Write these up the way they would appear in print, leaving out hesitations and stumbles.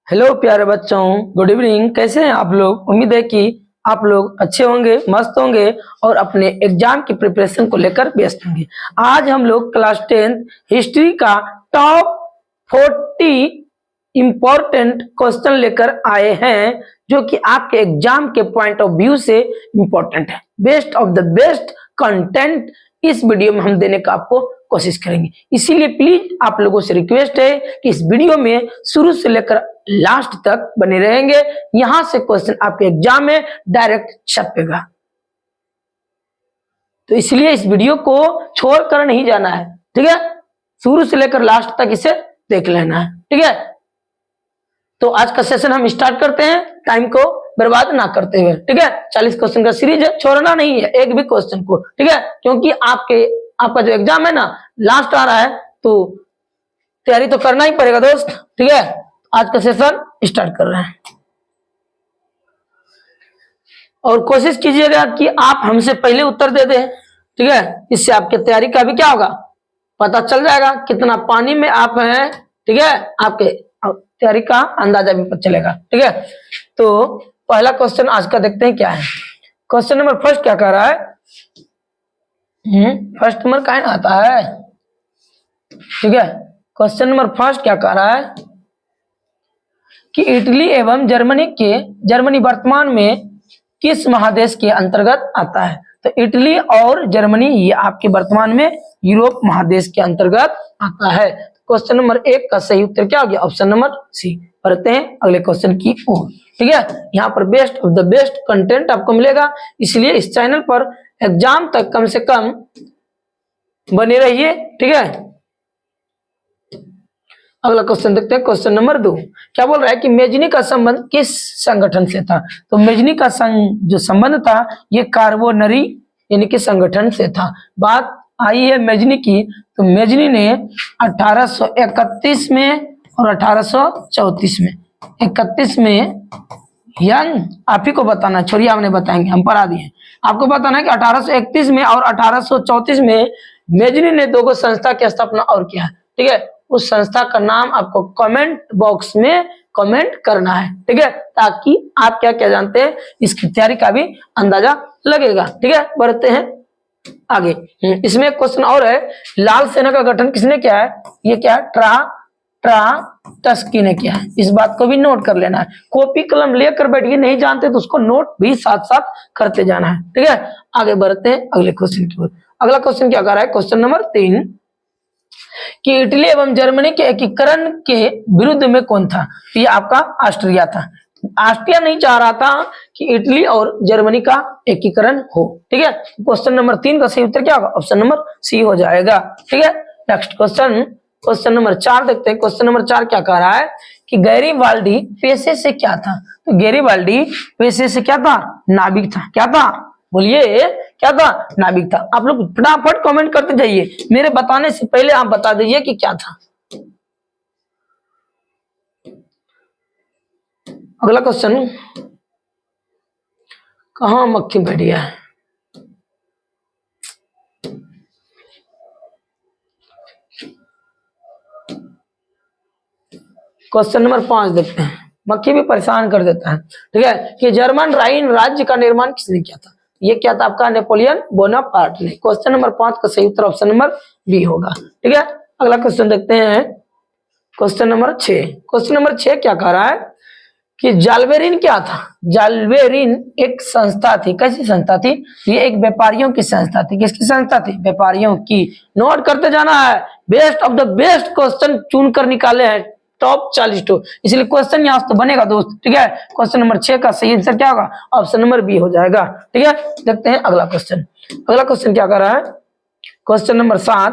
Hello प्यारे बच्चों, good evening. कैसे हैं आप लोग? उम्मीद है कि आप लोग अच्छे होंगे, मस्त होंगे और अपने एग्जाम की प्रिपरेशन को लेकर व्यस्त होंगे। आज हम लोग क्लास 10th हिस्ट्री का टॉप 40 इंपॉर्टेंट क्वेश्चन लेकर आए हैं जो कि आपके एग्जाम के पॉइंट ऑफ व्यू से इंपॉर्टेंट है। Best of the best content इस वीडियो में हम देने का आपको कोशिश करेंगे। इसीलिए प्लीज आप लोगों से रिक्वेस्ट है कि इस वीडियो में शुरू से लेकर लास्ट तक बने रहेंगे। यहां से क्वेश्चन आपके एग्जाम में डायरेक्ट छपेगा, तो इसलिए इस वीडियो को छोड़कर नहीं जाना है, ठीक है। शुरू से लेकर लास्ट तक इसे देख लेना है, ठीक है। तो आज का सेशन हम स्टार्ट करते हैं, टाइम को बर्बाद ना करते हुए, ठीक है। 40 क्वेश्चन का सीरीज है, छोड़ना नहीं है एक भी क्वेश्चन को, ठीक है। क्योंकि आपका जो एग्जाम है ना लास्ट आ रहा है, तो तैयारी तो करना ही पड़ेगा दोस्त, ठीक है। आज का सेशन स्टार्ट कर रहे हैं और कोशिश कीजिएगा कि आप हमसे पहले उत्तर दे दें, ठीक है। इससे आपके तैयारी का भी क्या होगा, पता चल जाएगा कितना पानी में आप हैं, ठीक है। आपके तैयारी का अंदाजा भी पता चलेगा, ठीक है। तो पहला क्वेश्चन आज का देखते हैं क्या है। क्वेश्चन नंबर फर्स्ट क्या कह रहा है? फर्स्ट नंबर कहाँ आता है, ठीक है। क्वेश्चन नंबर फर्स्ट क्या कह रहा है कि इटली एवं जर्मनी वर्तमान में किस महादेश के अंतर्गत आता है? तो इटली और जर्मनी ये आपके वर्तमान में यूरोप महादेश के अंतर्गत आता है। क्वेश्चन नंबर 1 का सही उत्तर क्या हो गया? Option number C. बढ़ते हैं अगले क्वेश्चन की ओर, ठीक है। यहाँ पर best of the best content आपको मिलेगा, इसलिए इस चैनल पर एग्जाम तक कम से कम बने रहिए, ठीक है। अगला क्वेश्चन देखते हैं, क्वेश्चन नंबर 2 क्या बोल रहा है कि मेजनी का संबंध किस संगठन से था? तो मेजनी का जो संबंध था ये कार्बोनरी यानी कि संगठन से था। बात आई है मेजनी की, तो मेजनी ने 1831 में और 1834 में, 31 में यंग, आप ही को बताना, छोड़िए आपने बताएंगे, हम पढ़ा दिए। आपको बताना है कि 1831 में और 1834 में मेजनी ने दो संस्था की स्थापना और किया, ठीक है। उस संस्था का नाम आपको कमेंट बॉक्स में कमेंट करना है, ठीक है, ताकि आप क्या क्या जानते हैं इसकी तैयारी का भी अंदाजा लगेगा, ठीक है। बढ़ते हैं आगे। इसमें एक क्वेश्चन और है, लाल सेना का गठन किसने किया है? ये क्या है? ट्राटस्की ने किया है। इस बात को भी नोट कर लेना है, कॉपी कलम लेकर बैठिए, नहीं जानते तो उसको नोट भी साथ साथ करते जाना है, ठीक है। आगे बढ़ते हैं अगले क्वेश्चन की ओर। अगला क्वेश्चन क्या कर रहा है? क्वेश्चन नंबर 3 कि इटली एवं जर्मनी के एकीकरण के विरुद्ध में कौन था? तो ये आपका ऑस्ट्रिया था। ऑस्ट्रिया नहीं चाह रहा था कि इटली और जर्मनी का एकीकरण हो, ठीक है। क्वेश्चन नंबर 3 का सही उत्तर क्या होगा? ऑप्शन नंबर सी हो जाएगा, ठीक है। नेक्स्ट क्वेश्चन, क्वेश्चन नंबर 4 देखते हैं। क्वेश्चन नंबर 4 क्या कह रहा है कि गैरीबाल्डी पेशे से क्या था? तो गैरीबाल्डी पेशे से क्या था? नाविक था। क्या था? बोलिए, क्या था? नाविक था। आप लोग फटाफट कमेंट करते जाइए, मेरे बताने से पहले आप बता दीजिए कि क्या था। अगला क्वेश्चन, कहां मक्खी बैठी है? क्वेश्चन नंबर 5 देखते हैं, मक्खी भी परेशान कर देता है, ठीक है। कि जर्मन राइन राज्य का निर्माण किसने किया था? ये क्या था आपका? नेपोलियन बोनापार्ट ने। क्वेश्चन नंबर 5 का सही उत्तर ऑप्शन नंबर बी होगा, ठीक है। अगला क्वेश्चन देखते हैं, क्वेश्चन नंबर 6। क्वेश्चन नंबर 6 क्या कह रहा है कि जाल्वेरिन क्या था? जाल्वेरिन एक संस्था थी। कैसी संस्था थी? ये एक व्यापारियों की संस्था थी। किसकी संस्था थी? व्यापारियों की। नोट करते जाना है, best of the best question चुन कर निकाले हैं, टॉप 40 टू, इसलिए क्वेश्चन यहाँ तो बनेगा दोस्त, ठीक है। क्वेश्चन नंबर 6 का सही आंसर क्या होगा? ऑप्शन नंबर बी हो जाएगा, ठीक है। देखते हैं अगला क्वेश्चन। अगला क्वेश्चन क्या कर रहा है? Question number 7।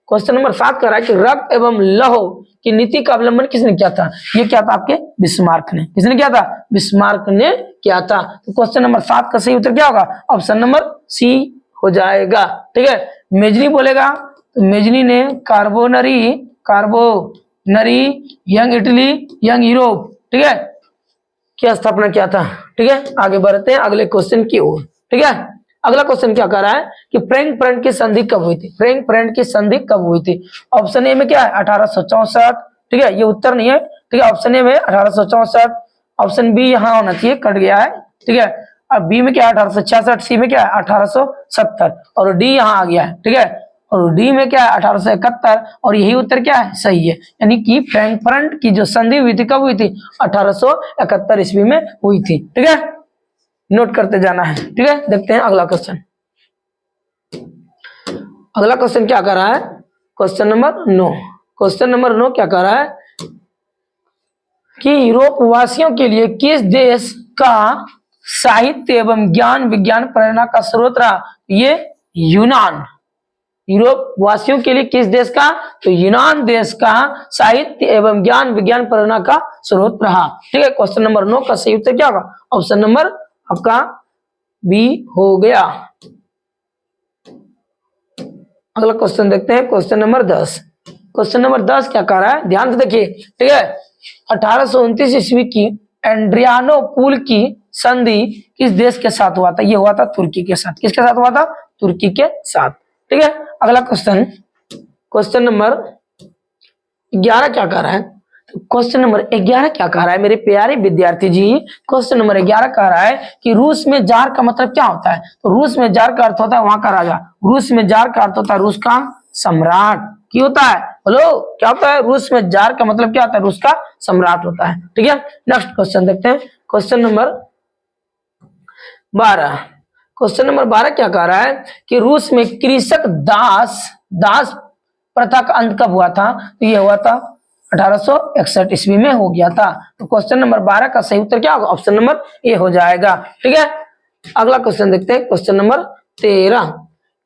क्वेश्चन नंबर 7 कर रहा है कि रक्त एवं लौह की नीति का अवलंबन किसने किया था? ये क्या था आपके? बिस्मार्क ने। किसने किया था? बिस्मार्क ने किया था। तो क्वेश्चन नंबर 7 का सही उत्तर क्या होगा? ऑप्शन नंबर सी हो जाएगा, ठीक है। मेजनी बोलेगा तो मेजनी ने Carbonari young Italy young Europe, ठीक है, क्या स्थापना किया था, ठीक है। आगे बढ़ते हैं अगले क्वेश्चन की ओर, ठीक है। अगला क्वेश्चन क्या कर रहा है कि फ्रैंकफर्ट की संधि कब हुई थी? फ्रैंकफर्ट की संधि कब हुई थी? ऑप्शन ए में क्या है? 1864, ठीक है, ये उत्तर नहीं है, ठीक है, ऑप्शन ए में 1864, ऑप्शन बी यहाँ होना चाहिए, कट गया है, ठीक है। अब बी में क्या है 1866, सी में क्या है 1870 और डी यहाँ आ गया है, ठीक है, और डी में क्या है 1871 और यही उत्तर क्या है सही है। यानी कि फ्रैंकफर्ट की जो संधि हुई थी कब हुई थी 1871 ईस्वी में हुई थी, ठीक है, नोट करते जाना है, ठीक है। देखते हैं अगला क्वेश्चन। अगला क्वेश्चन क्या कर रहा है, क्वेश्चन नंबर 9। क्वेश्चन नंबर 9 क्या कर रहा है कि यूरोप वासियों के लिए किस देश का साहित्य एवं ज्ञान विज्ञान प्रेरणा का स्रोत रहा, ये यूनान। यूरोप वासियों के लिए किस देश का, तो यूनान देश का साहित्य एवं ज्ञान विज्ञान प्रेरणा का स्रोत रहा, ठीक है। क्वेश्चन नंबर 9 का सही उत्तर क्या होगा, ऑप्शन नंबर आपका बी हो गया। अगला क्वेश्चन देखते हैं, क्वेश्चन नंबर 10। क्वेश्चन नंबर 10 क्या कह रहा है, ध्यान से देखिए, ठीक है। 1829 ईस्वी की एड्रियानोपुल की संधि किस देश के साथ हुआ था, ये हुआ था तुर्की के साथ। किसके साथ हुआ था, तुर्की के साथ, ठीक है। अगला क्वेश्चन, क्वेश्चन नंबर 11 क्या कह रहा है, क्वेश्चन नंबर 11 क्या कह रहा है मेरे प्यारे विद्यार्थी जी, क्वेश्चन नंबर 11 कह रहा है कि रूस में जार का मतलब क्या होता है, तो रूस में जार का अर्थ होता है वहां का राजा, रूस में जार का अर्थ होता है रूस का सम्राट, की होता है, हेलो क्या होता है, रूस में जार का मतलब क्या होता है, रूस का सम्राट होता है, ठीक है। नेक्स्ट क्वेश्चन देखते हैं, क्वेश्चन नंबर 12। क्वेश्चन नंबर 12 क्या कह रहा है कि रूस में कृषक दास प्रथा का अंत कब हुआ था, तो ये हुआ था 1861 ईस्वी में हो गया था। तो क्वेश्चन नंबर 12 का सही उत्तर क्या होगा, ऑप्शन नंबर ए हो जाएगा, ठीक है। अगला क्वेश्चन देखते हैं, क्वेश्चन नंबर 13।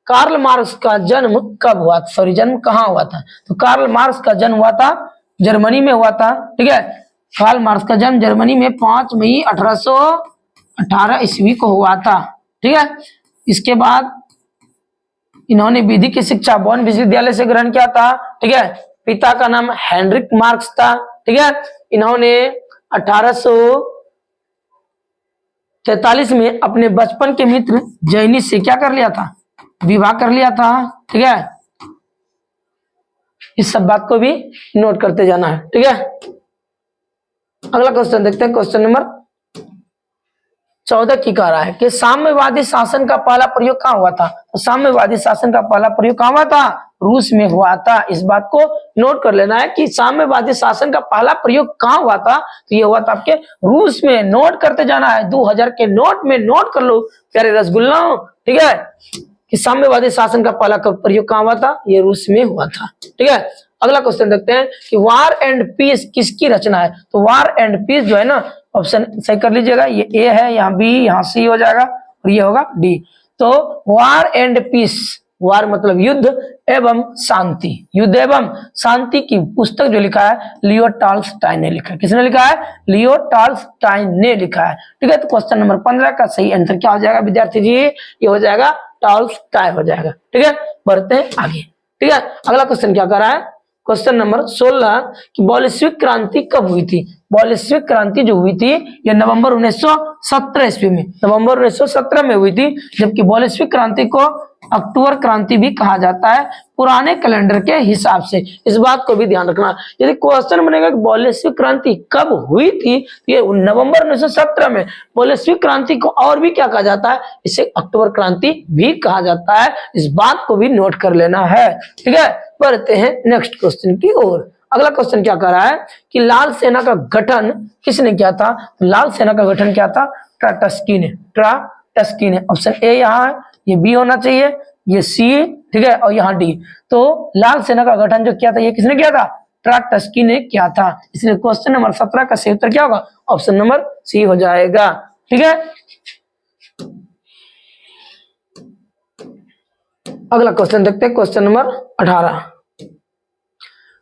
कार्ल मार्क्स का जन्म कब हुआ, सॉरी जन्म कहाँ हुआ था, तो कार्ल मार्क्स का जन्म हुआ था जर्मनी में हुआ था, ठीक है। कार्ल मार्क्स का जन्म जर्मनी में 5 मई 1818 ईस्वी को हुआ था, ठीक है। इसके बाद इन्होंने विधि की शिक्षा बॉन विश्वविद्यालय से ग्रहण किया था, ठीक है। पिता का नाम हेनरिक मार्क्स था, ठीक है। इन्होंने 1843 में अपने बचपन के मित्र जैनी से क्या कर लिया था, विवाह कर लिया था, ठीक है। इस सब बात को भी नोट करते जाना है, ठीक है। अगला क्वेश्चन देखते हैं, क्वेश्चन नंबर 14 की कह रहा है कि साम्यवादी शासन का पहला प्रयोग कहाँ हुआ था, तो साम्यवादी शासन का पहला प्रयोग कहाँ हुआ था, रूस में हुआ था। इस बात को नोट कर लेना है कि साम्यवादी शासन का पहला प्रयोग कहाँ हुआ था, तो ये हुआ था आपके रूस में। नोट करते जाना है, 2000 के नोट में नोट कर लो प्यारे रसगुल्ला, ठीक है, कि साम्यवादी शासन का पहला प्रयोग कहाँ हुआ था, ये रूस में हुआ था, ठीक है। अगला क्वेश्चन देखते हैं कि वार एंड पीस किसकी रचना है, तो वार एंड पीस जो है ना, ऑप्शन सही कर लीजिएगा, ये ए है, यहाँ बी, यहाँ सी हो जाएगा और ये होगा डी। तो वार एंड पीस, वार मतलब युद्ध एवं शांति, युद्ध एवं शांति की पुस्तक जो लिखा है लियो टॉल्स्टॉय ने लिखा है। किसने लिखा है, लियो टॉल्स्टॉय ने लिखा है, ठीक है। तो क्वेश्चन नंबर 15 का सही आंसर क्या हो जाएगा विद्यार्थी जी, ये हो जाएगा टॉल्स्टॉय हो जाएगा, ठीक है। बढ़ते हैं आगे, ठीक है। अगला क्वेश्चन क्या कर रहा है, क्वेश्चन नंबर 16 कि बोल्शेविक क्रांति कब हुई थी। बोल्शेविक क्रांति जो हुई थी ये नवंबर 1917 ईस्वी में, नवंबर 1917 में हुई थी, जबकि बोल्शेविक क्रांति को अक्टूबर क्रांति भी कहा जाता है पुराने कैलेंडर के हिसाब से। इस बात को भी ध्यान रखना, यदि क्वेश्चन बनेगा कि बोल्शेविक क्रांति कब हुई थी, ये नवंबर 1917 में। बोल्शेविक क्रांति को और भी क्या कहा जाता है, इसे अक्टूबर क्रांति भी कहा जाता है, इस बात को भी नोट कर लेना है, ठीक है। बढ़ते हैं नेक्स्ट क्वेश्चन की ओर। अगला क्वेश्चन क्या कर रहा है कि लाल सेना का गठन किसने किया था, लाल सेना का गठन क्या था, ट्राटस्की ने, ट्राटस्की ने। ऑप्शन ए यहाँ है, ये बी होना चाहिए, ये सी, ठीक है, और यहाँ डी। तो लाल सेना का गठन जो किया था ये किसने किया था, ट्राटस्की ने किया था। इसलिए क्वेश्चन नंबर 17 का सही उत्तर क्या होगा, ऑप्शन नंबर सी हो जाएगा, ठीक है। अगला क्वेश्चन देखते हैं, क्वेश्चन नंबर 18।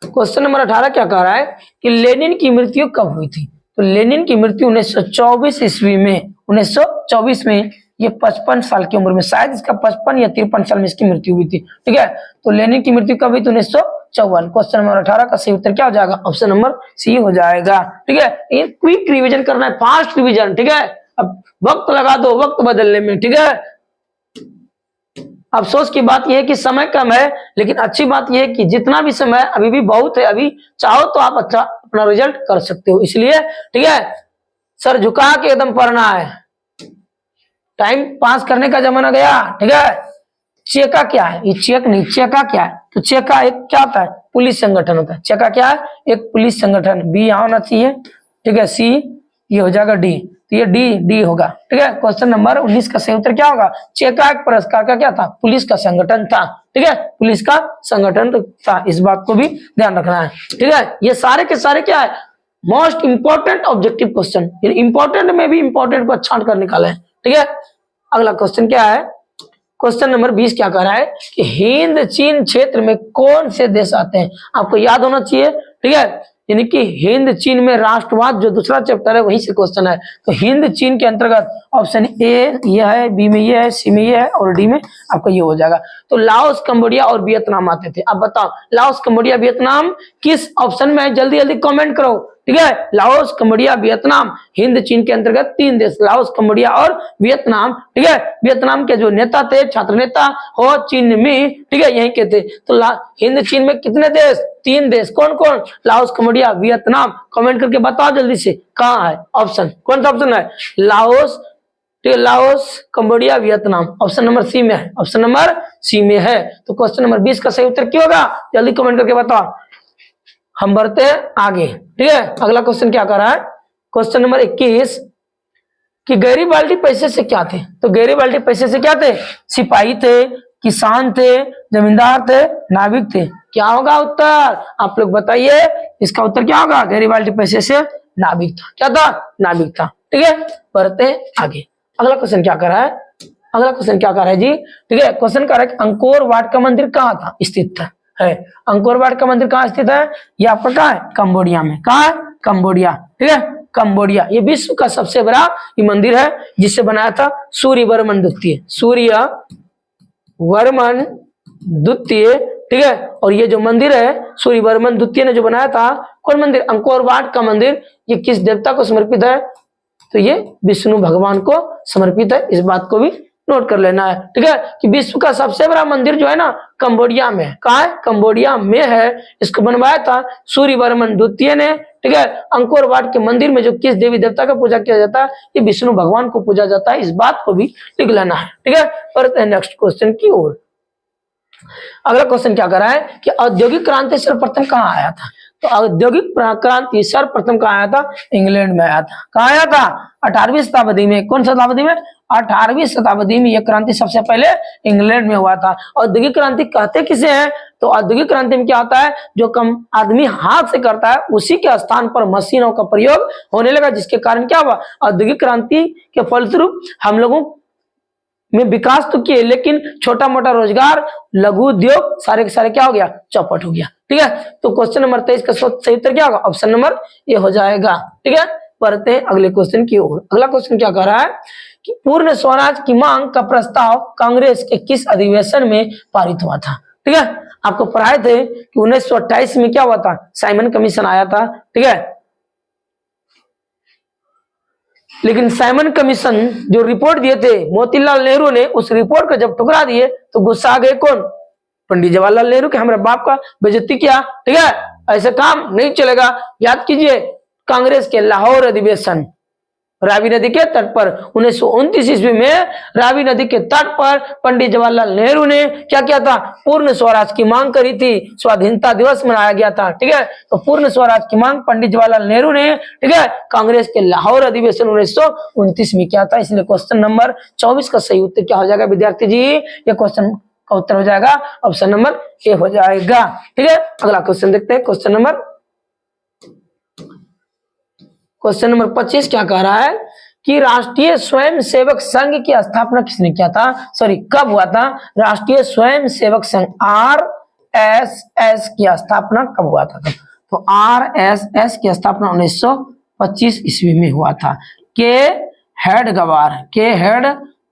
क्वेश्चन नंबर 18 क्या कह रहा है कि लेनिन की मृत्यु कब हुई थी, तो लेनिन की मृत्यु 1924 ईस्वी में, 1924 में, ये 55 साल की उम्र में, शायद इसका 55 या 53 साल में इसकी मृत्यु हुई थी, ठीक है। तो लेनिन की मृत्यु कब हुई थी, 1954। क्वेश्चन नंबर 18 का सही उत्तर क्या हो जाएगा, ऑप्शन नंबर सी हो जाएगा, ठीक है। ये क्विक रिवीजन करना है, फास्ट रिवीजन, ठीक है। अब वक्त लगा दो वक्त बदलने में, ठीक है। अफसोस की बात यह है कि समय कम है, लेकिन अच्छी बात यह है कि जितना भी समय है अभी भी बहुत है, अभी चाहो तो आप अच्छा अपना रिजल्ट कर सकते हो। इसलिए ठीक है, सर झुका के एकदम पढ़ना है, टाइम पास करने का जमाना गया। ठीक है, चेका क्या है, ये चेक नहीं, चेका क्या है, तो चेका एक क्या होता है, पुलिस संगठन होता है। चेका क्या है, एक पुलिस संगठन। बी यहाँ होना चाहिए, ठीक है, सी ये हो जाएगा डी, तो ये डी डी होगा। ठीक है, क्वेश्चन नंबर 19 का सही उत्तर क्या होगा, चेका एक पुरस्कार का क्या था, पुलिस का संगठन था। ठीक है, पुलिस का संगठन था, इस बात को भी ध्यान रखना है। ठीक है, ये सारे के सारे क्या है, most important objective question, important में भी इंपॉर्टेंट को छांट कर निकाले। ठीक है, अगला क्वेश्चन क्या है, क्वेश्चन नंबर 20 क्या कह रहा है कि हिंद चीन क्षेत्र में कौन से देश आते हैं, आपको याद होना चाहिए। ठीक है, यानी कि हिंद चीन में राष्ट्रवाद जो दूसरा चैप्टर है वहीं से क्वेश्चन है। तो हिंद चीन के अंतर्गत ऑप्शन ए ये है, बी में ये है, सी में ये है और डी में आपका ये हो जाएगा। तो लाओस, कंबोडिया और वियतनाम आते थे। अब बताओ लाओस, कंबोडिया, वियतनाम किस ऑप्शन में है, जल्दी जल्दी कमेंट करो। ठीक है, लाओस, कंबोडिया, वियतनाम, हिंद चीन के अंतर्गत 3 देश, लाओस, कंबोडिया और वियतनाम। ठीक है, वियतनाम के जो नेता थे, छात्र नेता हो चीन में, ठीक है, यहीं के थे। तो हिंद चीन में कितने देश, 3 देश, कौन कौन, लाओस, कंबोडिया, वियतनाम। कमेंट करके बताओ जल्दी से कहाँ है ऑप्शन, कौन सा ऑप्शन है, लाओस, ठीक है, Laos, Cambodia, Vietnam, option number C में है, ऑप्शन नंबर सी में है। तो क्वेश्चन नंबर 20 का सही उत्तर क्या होगा, जल्दी कमेंट करके बताओ, हम बढ़ते हैं आगे। ठीक है, अगला क्वेश्चन क्या कर रहा है, क्वेश्चन नंबर 21 कि गैरीबाल्डी पैसे से क्या थे, तो गैरीबाल्डी पैसे से क्या थे, सिपाही थे, किसान थे, जमींदार थे, नाविक थे। क्या होगा उत्तर, आप लोग बताइए, इसका उत्तर क्या होगा, गैरीबाल्डी पैसे से नाविक था। क्या था, नाविक था। ठीक है, बढ़ते हैं आगे। अगला क्वेश्चन क्या कर रहा है, अगला क्वेश्चन क्या कर रहा है जी, ठीक है, क्वेश्चन कर रहा है कि अंकोर वाट का मंदिर कहाँ था स्थित था है, अंकोर वाट का मंदिर कहाँ स्थित है, ये आपका कहाँ है, कंबोडिया में। कहाँ है, कंबोडिया। ठीक है, कंबोडिया, ये विश्व का सबसे बड़ा ये मंदिर है, जिसे बनाया था सूर्यवर्मन द्वितीय, सूर्यवर्मन द्वितीय। ठीक है, और ये जो मंदिर है सूर्यवर्मन द्वितीय ने जो बनाया था, कौन मंदिर, अंकोर वाट का मंदिर, ये किस देवता को समर्पित है, तो ये विष्णु भगवान को समर्पित है, इस बात को भी नोट कर लेना है। ठीक है, कि विश्व का सबसे बड़ा मंदिर जो है ना कंबोडिया में है। कहाँ है, कंबोडिया में है। इसको बनवाया था सूर्यवर्मन द्वितीय ने। ठीक है, अंकोर वाट के मंदिर में जो किस देवी देवता का पूजा किया जाता है, ये विष्णु भगवान को पूजा जाता है, इस बात को भी लिख लेना है। ठीक है, बढ़ते हैं नेक्स्ट क्वेश्चन की ओर। अगला क्वेश्चन क्या कर रहा है कि औद्योगिक क्रांति सर्वप्रथम कहाँ आया था, तो औद्योगिक क्रांति सर्वप्रथम कहाँ आया था, इंग्लैंड में आया था। कहाँ आया था, 18वीं शताब्दी में। कौन शताब्दी में, 18वीं शताब्दी में यह क्रांति सबसे पहले इंग्लैंड में हुआ था। औद्योगिक क्रांति कहते किसे हैं, तो औद्योगिक क्रांति में क्या होता है, जो कम आदमी हाथ से करता है उसी के स्थान पर मशीनों का प्रयोग होने लगा, जिसके कारण क्या हुआ, औद्योगिक क्रांति के फलस्वरूप हम लोगों में विकास तो किए, लेकिन छोटा मोटा रोजगार, लघु उद्योग सारे के सारे क्या हो गया, चौपट हो गया। ठीक है, तो क्वेश्चन नंबर 23 का सही उत्तर क्या होगा, ऑप्शन नंबर ए हो जाएगा। ठीक है, पढ़ते हैं अगले क्वेश्चन की ओर। अगला क्वेश्चन क्या कह रहा है कि पूर्ण स्वराज की मांग का प्रस्ताव कांग्रेस के किस अधिवेशन में पारित हुआ था। ठीक है, आपको पढ़ाए थे कि 1928 में क्या हुआ था, साइमन कमीशन आया था। ठीक है, लेकिन साइमन कमीशन जो रिपोर्ट दिए थे मोतीलाल नेहरू ने, उस रिपोर्ट को जब ठुकरा दिए तो गुस्सा आ गए कौन, पंडित जवाहरलाल नेहरू के, हमारे बाप का बेइज्जती किया। ठीक है, ऐसे काम नहीं चलेगा। याद कीजिए कांग्रेस के लाहौर अधिवेशन, रावी नदी के तट पर 1929 ईस्वी में रावी नदी के तट पर पंडित जवाहरलाल नेहरू ने क्या किया था, पूर्ण स्वराज की मांग करी थी। स्वाधीनता दिवस मनाया गया था। ठीक है, तो पूर्ण स्वराज की मांग पंडित जवाहरलाल नेहरू ने, ठीक है, कांग्रेस के लाहौर अधिवेशन 1929 में किया था। इसलिए क्वेश्चन नंबर 24 का सही उत्तर क्या हो जाएगा विद्यार्थी जी, ये क्वेश्चन का उत्तर हो जाएगा ऑप्शन नंबर ए हो जाएगा। ठीक है, अगला क्वेश्चन देखते हैं। क्वेश्चन नंबर 25 क्या कह रहा है कि राष्ट्रीय स्वयंसेवक संघ की स्थापना किसने किया था, सॉरी कब हुआ था, राष्ट्रीय स्वयंसेवक संघ RSS की स्थापना कब हुआ था, तो RSS की स्थापना 1925 ईस्वी में हुआ था। के हेड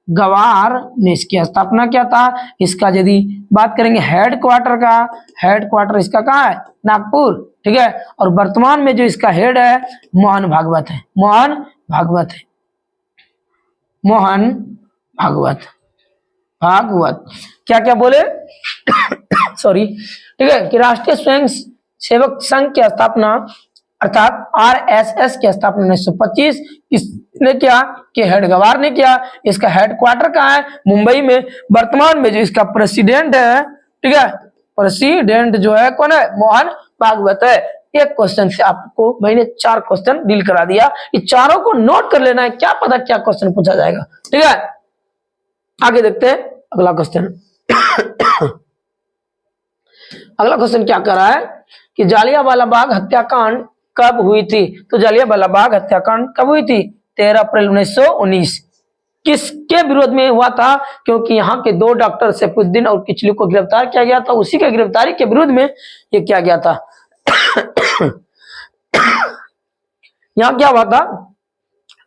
गवार ने इसकी स्थापना किया था। इसका यदि बात करेंगे हेडक्वार्टर का, हेडक्वार्टर इसका कहाँ है, नागपुर। ठीक है, और वर्तमान में जो इसका हेड है मोहन भागवत है, मोहन भागवत। भागवत। क्या क्या बोले सॉरी, ठीक है, कि राष्ट्रीय स्वयं सेवक संघ की स्थापना अर्थात आरएसएस की स्थापना 1925 किसने किया? कि हेडगवार ने किया। इसका हेडक्वार्टर कहाँ है? मुंबई में। वर्तमान में जो इसका प्रेसिडेंट है, ठीक है, प्रेसिडेंट जो है कौन है? मोहन भागवत है। एक क्वेश्चन से आपको मैंने 4 क्वेश्चन डील करा दिया, ये चारों को नोट कर लेना है, क्या पता क्या क्वेश्चन पूछा जाएगा। ठीक है, आगे देखते हैं अगला क्वेश्चन। अगला क्वेश्चन क्या कर रहा है कि जालियांवाला बाग हत्याकांड कब हुई थी? तो जालियांवाला बाग हत्याकांड कब हुई थी? 13 अप्रैल 1919। किसके विरोध में हुआ था? क्योंकि यहाँ के 2 डॉक्टर सैफुद्दीन और किचलू को गिरफ्तार किया गया था, उसी के गिरफ्तारी के विरोध में ये किया गया था। यहाँ क्या हुआ था?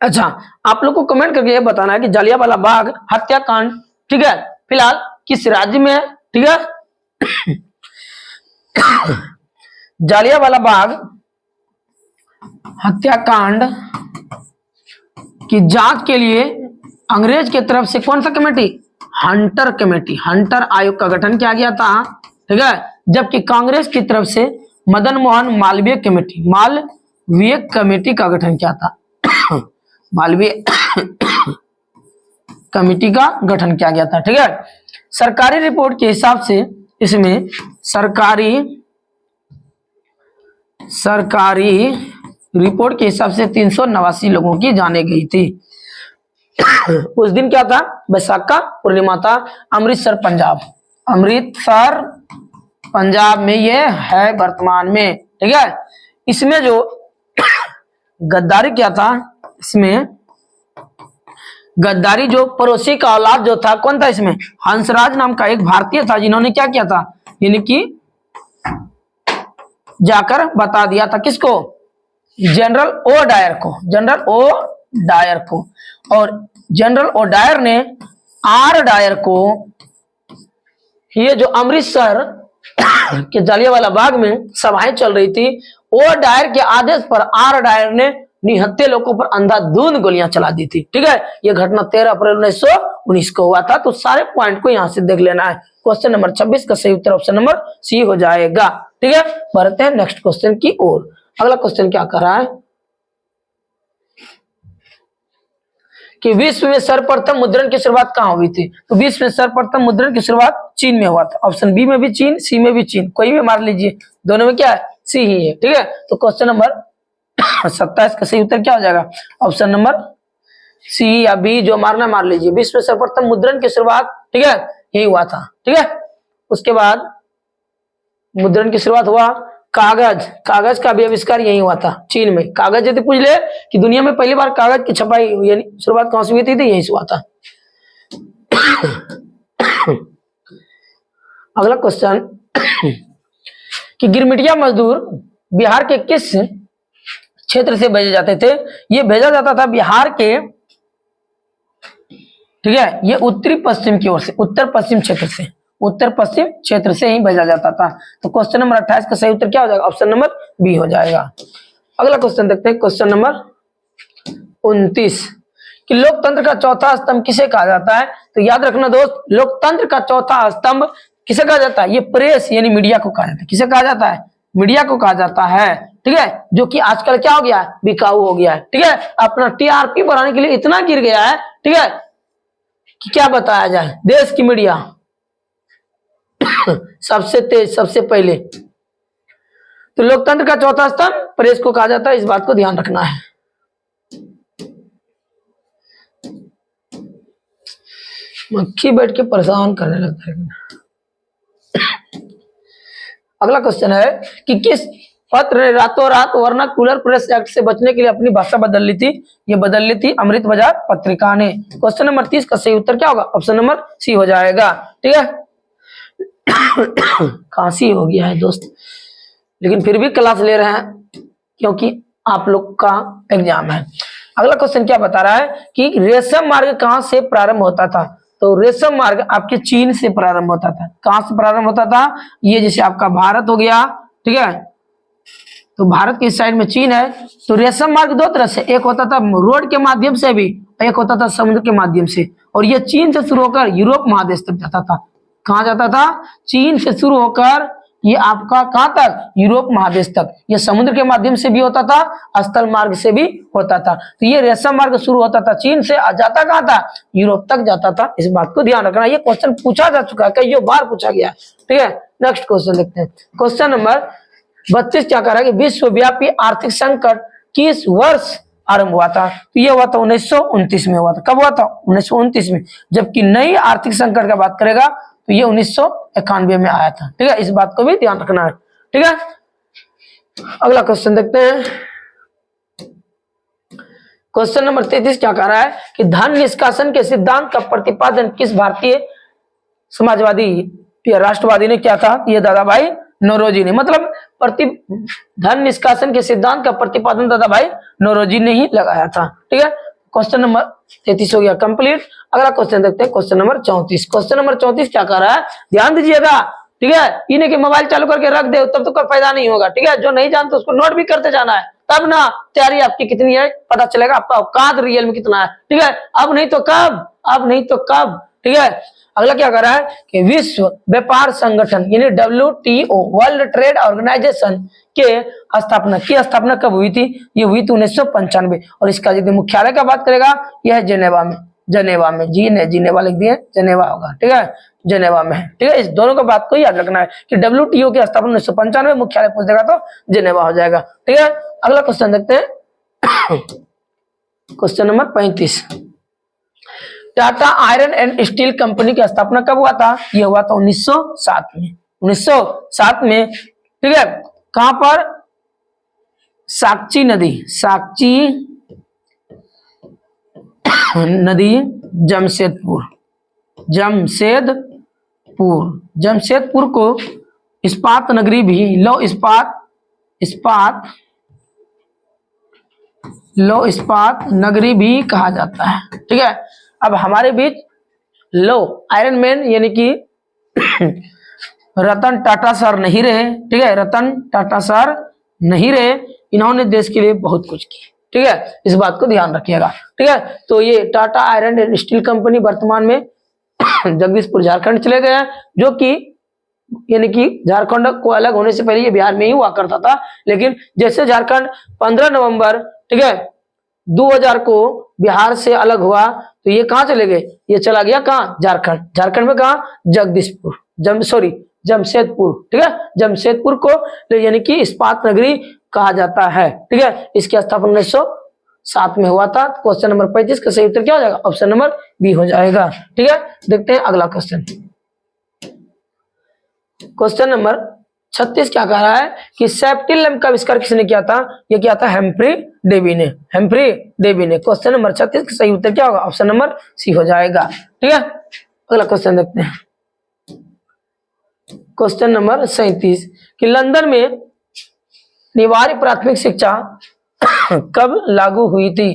अच्छा, आप लोग को कमेंट करके ये बताना है कि जालियांवाला बाग हत्याकांड, ठीक है, फिलहाल किस राज्य में है? ठीक है, जालियांवाला बाग हत्याकांड की जांच के लिए अंग्रेज की तरफ से कौन सा कमेटी? हंटर कमेटी, हंटर आयोग का गठन किया गया था। ठीक है, जबकि कांग्रेस की तरफ से मदन मोहन मालवीय कमेटी, मालवीय कमेटी का गठन किया था। मालवीय कमेटी का गठन किया गया था। ठीक है, सरकारी रिपोर्ट के हिसाब से इसमें सरकारी रिपोर्ट के हिसाब से 389 लोगों की जाने गई थी। उस दिन क्या था? बैसाख का पूर्णिमा था। अमृतसर पंजाब में ये है वर्तमान में। ठीक है, इसमें जो गद्दारी क्या था, इसमें गद्दारी जो पड़ोसी का औलाद जो था, कौन था इसमें? हंसराज नाम का एक भारतीय था, जिन्होंने क्या किया था? यानी कि जाकर बता दिया था किसको? जनरल ओ डायर को। और जनरल ओ डायर ने आर डायर को, ये जो अमृतसर के जालियांवाला बाग में सभाएं चल रही थी, ओ डायर के आदेश पर आर डायर ने निहत्थे लोगों पर अंधाधुंध गोलियां चला दी थी। ठीक है, यह घटना 13 अप्रैल 1919 को हुआ था। तो सारे पॉइंट को यहां से देख लेना है। क्वेश्चन नंबर 26 का सही उत्तर ऑप्शन नंबर सी हो जाएगा। ठीक है, बढ़ते हैं नेक्स्ट क्वेश्चन की ओर। अगला क्वेश्चन क्या कर रहा है कि विश्व में सर्वप्रथम मुद्रण की शुरुआत कहां हुई थी? तो विश्व में सर्वप्रथम मुद्रण की शुरुआत चीन में हुआ था। ऑप्शन बी में भी चीन, सी में भी चीन, कोई भी मार लीजिए, दोनों में क्या है? सी ही है। ठीक है, तो क्वेश्चन नंबर 27 का सही उत्तर क्या हो जाएगा? ऑप्शन नंबर सी या बी, जो मारना मार लीजिए। विश्व में सर्वप्रथम मुद्रण की शुरुआत, ठीक है, यही हुआ था। ठीक है, उसके बाद मुद्रण की शुरुआत हुआ कागज का भी आविष्कार यही हुआ था, चीन में। कागज यदि पूछ ले कि दुनिया में पहली बार कागज की छपाई यानी शुरुआत कहां से हुई थी, यही से हुआ था। अगला क्वेश्चन कि गिरमिटिया मजदूर बिहार के किस क्षेत्र से भेजे जाते थे? ये भेजा जाता था बिहार के, ठीक है, ये उत्तरी पश्चिम की ओर से, उत्तर पश्चिम क्षेत्र से ही भेजा जाता था। तो क्वेश्चन नंबर 28 का सही उत्तर क्या हो जाएगा? ऑप्शन नंबर बी हो जाएगा। अगला क्वेश्चन देखते हैं, क्वेश्चन नंबर 29 कि लोकतंत्र का चौथा स्तंभ किसे कहा जाता है? तो याद रखना दोस्त, लोकतंत्र का चौथा स्तंभ किसे कहा जाता है? ये प्रेस यानी मीडिया को कहा जाता है। किसे कहा जाता है? मीडिया को कहा जाता है। ठीक है, जो कि आजकल क्या हो गया है? बिकाऊ हो गया है। ठीक है, अपना टीआरपी बढ़ाने के लिए इतना गिर गया है, ठीक है, कि क्या बताया जाए। देश की मीडिया सबसे तेज, सबसे पहले। तो लोकतंत्र का चौथा स्तंभ प्रेस को कहा जाता है, इस बात को ध्यान रखना है। मक्खी बैठ के परेशान करने लगता है। अगला क्वेश्चन है कि किस पत्र ने रातों रात वर्नाक्युलर प्रेस एक्ट से बचने के लिए अपनी भाषा बदल ली थी? ये बदल ली थी अमृत बाजार पत्रिका ने। क्वेश्चन नंबर 30 का सही उत्तर क्या होगा? ऑप्शन नंबर सी हो जाएगा। ठीक है, खांसी हो गया है दोस्त, लेकिन फिर भी क्लास ले रहे हैं क्योंकि आप लोग का एग्जाम है। अगला क्वेश्चन क्या बता रहा है कि रेशम मार्ग कहां से प्रारंभ होता था? तो रेशम मार्ग आपके चीन से प्रारंभ होता था। कहां से प्रारंभ होता था? ये जैसे आपका भारत हो गया, ठीक है, तो भारत की साइड में चीन है। तो रेशम मार्ग 2 तरह से, एक होता था रोड के माध्यम से भी, एक होता था समुद्र के माध्यम से। और ये चीन से शुरू होकर यूरोप महादेश तक जाता था। कहाँ जाता था? चीन से शुरू होकर ये आपका कहाँ तक? यूरोप महादेश तक। ये समुद्र के माध्यम से भी होता था, स्थल मार्ग से भी होता था। तो ये रेशम मार्ग शुरू होता था चीन से, जाता कहाँ था? यूरोप तक जाता था। इस बात को ध्यान रखना, ये क्वेश्चन पूछा जा चुका है, कई बार पूछा गया है। ठीक है, नेक्स्ट क्वेश्चन देखते हैं। क्वेश्चन नंबर 32 क्या कह रहा है कि विश्वव्यापी आर्थिक संकट किस वर्ष आरंभ हुआ था? तो ये हुआ था 1929 में हुआ था। कब हुआ था? 1929 में। जबकि नई आर्थिक संकट का बात करेगा तो ये 1991 में आया था। ठीक है, इस बात को भी ध्यान रखना है। ठीक है, अगला क्वेश्चन देखते हैं। क्वेश्चन नंबर 33 क्या कह रहा है कि धन निष्कासन के सिद्धांत का प्रतिपादन किस भारतीय समाजवादी या राष्ट्रवादी ने किया था? ये दादा भाई नौरोजी ने। मतलब धन निष्कासन के सिद्धांत का प्रतिपादन दादा भाई नौरोजी ने ही लगाया था। ठीक है, क्वेश्चन नंबर 33 हो गया कंप्लीट। अगला क्वेश्चन देखते हैं, क्वेश्चन नंबर 34। क्वेश्चन नंबर 34 क्या कर रहा है? ध्यान दीजिएगा। ठीक है, इन्हें के मोबाइल चालू करके रख दे तब तो कोई फायदा नहीं होगा। ठीक है, जो नहीं जानते उसको नोट भी करते जाना है, तब ना तैयारी आपकी कितनी है पता चलेगा, आपका औकात रियल में कितना है। ठीक है, अब नहीं तो कब, अब नहीं तो कब। ठीक है, अगला क्या कर रहा है कि विश्व व्यापार संगठन यानी WTO वर्ल्ड ट्रेड ऑर्गेनाइजेशन के स्थापना कब हुई थी? ये हुई थी 1995। और इसका यदि मुख्यालय का बात करेगा यह जेनेवा में, जेनेवा में, जिनेवा लिख दिए, जेनेवा होगा। ठीक है, जेनेवा में है। ठीक है, इस दोनों का बात को याद रखना है कि WTO की स्थापना 1995, मुख्यालय पूछ देगा तो जेनेवा हो जाएगा। ठीक है, अगला क्वेश्चन देखते हैं। Question number 35। Tata iron and steel company की स्थापना कब हुआ था? यह हुआ था 1907 में। 1907 में। ठीक है, कहां पर? साक्ची नदी, साक्ची नदी, जमशेदपुर, जमशेदपुर, जमशेदपुर को इस्पात नगरी भी, लो इस्पात नगरी भी कहा जाता है। ठीक है, अब हमारे बीच लो आयरन मैन यानी कि रतन टाटा सर नहीं रहे। ठीक है, रतन टाटा सर नहीं रहे, इन्होंने देश के लिए बहुत कुछ किया। ठीक है, इस बात को ध्यान रखिएगा। ठीक है, तो ये Tata iron and steel company वर्तमान में जगदीशपुर झारखंड चले गए हैं, जो कि यानी कि झारखंड को अलग होने से पहले ये बिहार में ही हुआ करता था। लेकिन जैसे झारखंड 15 नवंबर, ठीक है, 2000 को बिहार से अलग हुआ तो ये कहाँ चले गए? ये चला गया कहाँ? झारखंड। झारखंड में कहाँ? जगदीशपुर, जमशेदपुर। ठीक है, जमशेदपुर को यानी कि इस्पात नगरी कहा जाता है। ठीक है, इसकी स्थापना 1907 में हुआ था। क्वेश्चन नंबर 35 का सही उत्तर क्या हो जाएगा? ऑप्शन नंबर बी हो जाएगा। ठीक है, देखते हैं अगला क्वेश्चन। क्वेश्चन नंबर 36 क्या कह रहा है कि सेफ्टी लैंप का आविष्कार किसने किया था? यह किया था हेम्फ्री डेवी ने, हेम्फ्री डेवी ने। क्वेश्चन नंबर 36 का सही उत्तर क्या होगा? ऑप्शन नंबर सी हो जाएगा। ठीक है, अगला क्वेश्चन देखते हैं। क्वेश्चन नंबर 37 कि लंदन में अनिवार्य प्राथमिक शिक्षा कब लागू हुई थी?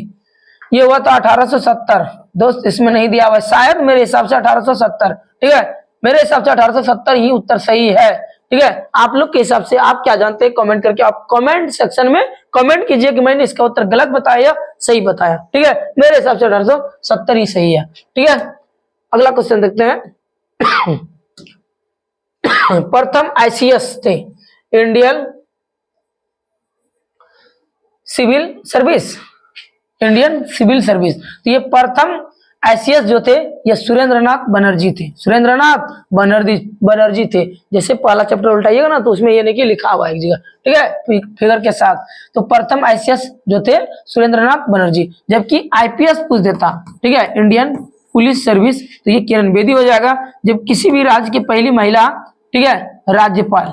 ये हुआ था 1870। दोस्त इसमें नहीं दिया हुआ, शायद मेरे हिसाब से 1870। ठीक है, मेरे हिसाब से 1870 ही उत्तर सही है। ठीक है, आप लोग के हिसाब से आप क्या जानते हैं कमेंट करके आप कमेंट सेक्शन में कमेंट कीजिए कि मैंने इसका उत्तर गलत बताया या सही बताया। ठीक है, मेरे हिसाब से 1870 ही सही है। ठीक है, अगला क्वेश्चन देखते हैं। प्रथम ICS थे, Indian civil service, Indian civil service. तो ये प्रथम ICS जो थे ये सुरेंद्रनाथ बनर्जी थे, सुरेंद्रनाथ बनर्जी थे। जैसे पहला चैप्टर उल्टाइएगा ना तो उसमें ये नहीं कि लिखा हुआ है एक जगह। ठीक है, फिगर के साथ। तो प्रथम ICS जो थे सुरेंद्रनाथ बनर्जी। जबकि IPS पूछ देता, ठीक है, इंडियन पुलिस सर्विस, तो ये किरण बेदी हो जाएगा। जब किसी भी राज्य की पहली महिला, ठीक है, राज्यपाल,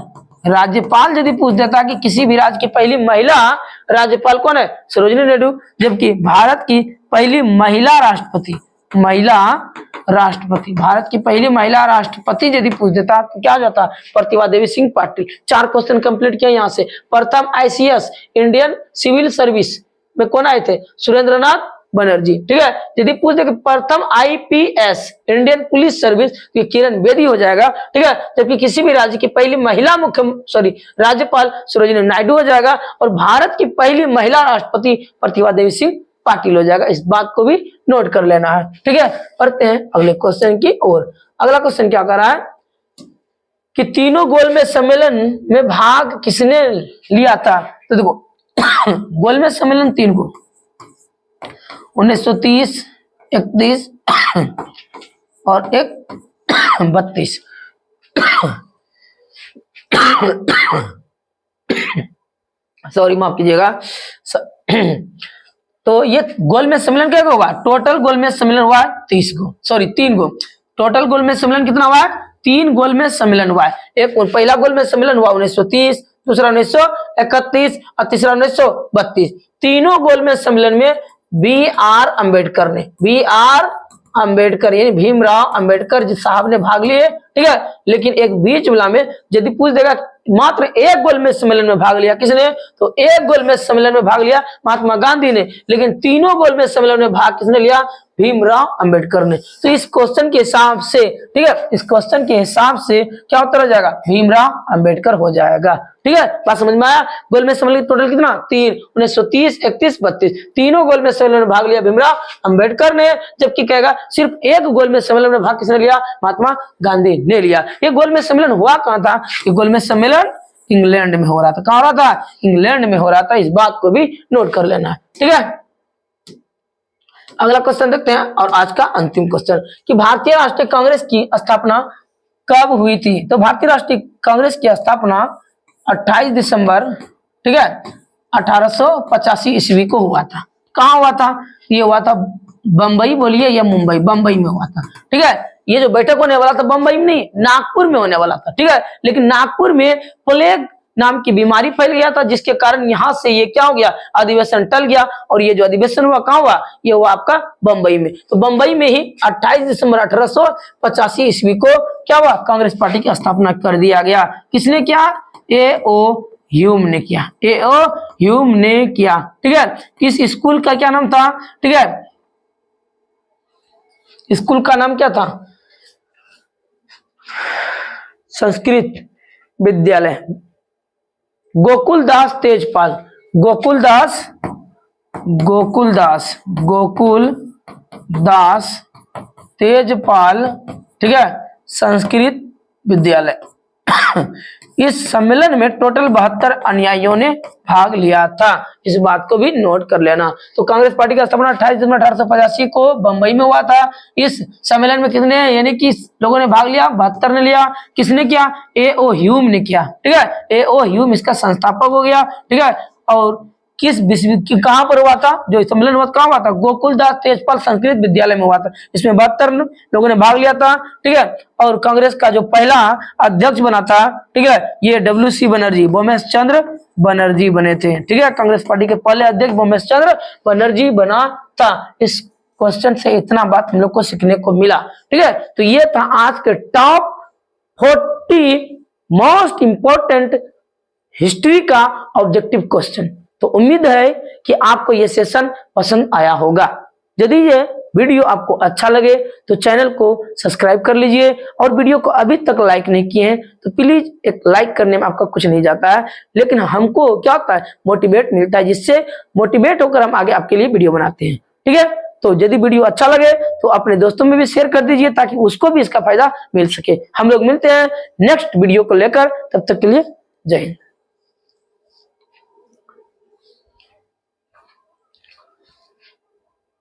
राज्यपाल यदि पूछ देता कि किसी भी राज्य की पहली महिला राज्यपाल कौन है? सरोजिनी नायडू। जबकि भारत की पहली महिला राष्ट्रपति, भारत की पहली महिला राष्ट्रपति यदि पूछ देता तो क्या हो जाता? प्रतिभा देवी सिंह पाटिल। 4 क्वेश्चन कंप्लीट किया यहाँ से। प्रथम ICS इंडियन सिविल सर्विस में कौन आए थे? सुरेंद्रनाथ बनर्जी। ठीक है, यदि पूछ दे प्रथम IPS इंडियन पुलिस सर्विस तो किरण बेदी हो जाएगा। ठीक है, जबकि किसी भी राज्य की पहली महिला राज्यपाल सरोजिनी नायडू हो जाएगा। और भारत की पहली महिला राष्ट्रपति प्रतिभा देवी सिंह पाटिल हो जाएगा। इस बात को भी नोट कर लेना है, ठीक है। पढ़ते हैं अगले क्वेश्चन की ओर। अगला क्वेश्चन क्या कर रहा है कि तीनों गोलमेज सम्मेलन में भाग किसने लिया था? तो देखो गोलमेज सम्मेलन 3 को 1930, 31 और एक 32। सॉरी माफ कीजिएगा। तो ये गोलमेज सम्मेलन क्या होगा? टोटल गोलमेज सम्मेलन हुआ 30 को, सॉरी 3 को। टोटल गोलमेज सम्मेलन कितना हुआ? 3 गोलमेज सम्मेलन हुआ। एक पहला गोलमेज सम्मेलन हुआ 1930, दूसरा 1931 और तीसरा 1932। तीनों गोलमेज सम्मेलन में B.R. अम्बेडकर ने, B.R. अम्बेडकर यानी भीमराव अम्बेडकर जी साहब ने भाग लिए, ठीक है। लेकिन एक बीच वाला में यदि पूछ देगा मात्र एक गोलमेज सम्मेलन में भाग लिया किसने, तो एक गोलमेज सम्मेलन में भाग लिया महात्मा गांधी ने, लेकिन तीनों गोलमेज सम्मेलन में भाग किसने लिया? भीमराव अम्बेडकर ने। तो इस क्वेश्चन के हिसाब से, ठीक है, इस क्वेश्चन के हिसाब से क्या उत्तर हो जाएगा? भीमराव अम्बेडकर हो जाएगा, ठीक है। बात समझ में आया? गोलमेज सम्मेलन टोटल कितना? 3, 1930, 31, 32। तीनों गोलमेज सम्मेलन में भाग लिया भीमराव अम्बेडकर ने, जबकि कहेगा सिर्फ एक गोलमेज सम्मेलन में भाग किसने लिया? महात्मा गांधी ने लिया। ये गोलमेज सम्मेलन हुआ कहां था? ये गोलमेज सम्मेलन इंग्लैंड में हो रहा था। कहां हो रहा था? इंग्लैंड में हो रहा था। इस बात को भी नोट कर लेना है, ठीक है। अगला क्वेश्चन देखते हैं और आज का अंतिम क्वेश्चन कि भारतीय राष्ट्रीय कांग्रेस की स्थापना कब हुई थी? तो भारतीय राष्ट्रीय कांग्रेस की स्थापना 28 दिसंबर, ठीक है, 1885 ईस्वी को हुआ था। कहाँ हुआ था? ये हुआ था बंबई, बोलिए या मुंबई? बंबई में हुआ था, ठीक है। ये जो बैठक होने वाला था बंबई में नहीं, नागपुर में होने वाला था, ठीक है। लेकिन नागपुर में प्लेग नाम की बीमारी फैल गया था, जिसके कारण यहां से ये क्या हो गया? अधिवेशन टल गया। और ये जो अधिवेशन हुआ कहाँ हुआ? ये हुआ आपका बंबई में। तो बंबई में ही 28 दिसंबर 1885 ईस्वी को क्या हुआ? कांग्रेस पार्टी की स्थापना कर दिया गया। किसने किया? A.O. ह्यूम ने किया। A.O. ह्यूम ने किया, ठीक है। इस स्कूल का क्या नाम था? ठीक है, स्कूल का नाम क्या था? संस्कृत विद्यालय गोकुलदास तेजपाल, गोकुलदास तेजपाल, ठीक है, संस्कृत विद्यालय। इस सम्मेलन में टोटल 72 अनुयायियों ने भाग लिया था। इस बात को भी नोट कर लेना। तो कांग्रेस पार्टी का स्थापना 28 दिसंबर 1885 को बंबई में हुआ था। इस सम्मेलन में किसने यानी कि लोगों ने भाग लिया? 72 ने लिया। किसने किया? A.O. ह्यूम ने किया, ठीक है। A.O. ह्यूम इसका संस्थापक हो गया, ठीक है। और किस कहां पर हुआ था? जो सम्मेलन हुआ कहां हुआ था? गोकुलदास तेजपाल संस्कृत विद्यालय में हुआ था। इसमें 72 लोगों ने भाग लिया था, ठीक है। और कांग्रेस का जो पहला अध्यक्ष बना था, ठीक है, ये WC बनर्जी, बोमेश चंद्र बनर्जी बने थे, ठीक है। कांग्रेस पार्टी के पहले अध्यक्ष बोमेश चंद्र बनर्जी बना था। इस क्वेश्चन से इतना बात हम लोग को सीखने को मिला, ठीक है। तो ये था आज के टॉप 40 मोस्ट इंपोर्टेंट हिस्ट्री का ऑब्जेक्टिव क्वेश्चन। तो उम्मीद है कि आपको ये सेशन पसंद आया होगा। यदि ये वीडियो आपको अच्छा लगे तो चैनल को सब्सक्राइब कर लीजिए, और वीडियो को अभी तक लाइक नहीं किए हैं तो प्लीज एक लाइक करने में आपका कुछ नहीं जाता है, लेकिन हमको क्या होता है? मोटिवेट मिलता है, जिससे मोटिवेट होकर हम आगे आपके लिए वीडियो बनाते हैं, ठीक है। तो यदि वीडियो अच्छा लगे तो अपने दोस्तों में भी शेयर कर दीजिए, ताकि उसको भी इसका फायदा मिल सके। हम लोग मिलते हैं नेक्स्ट वीडियो को लेकर, तब तक के लिए जय हिंद।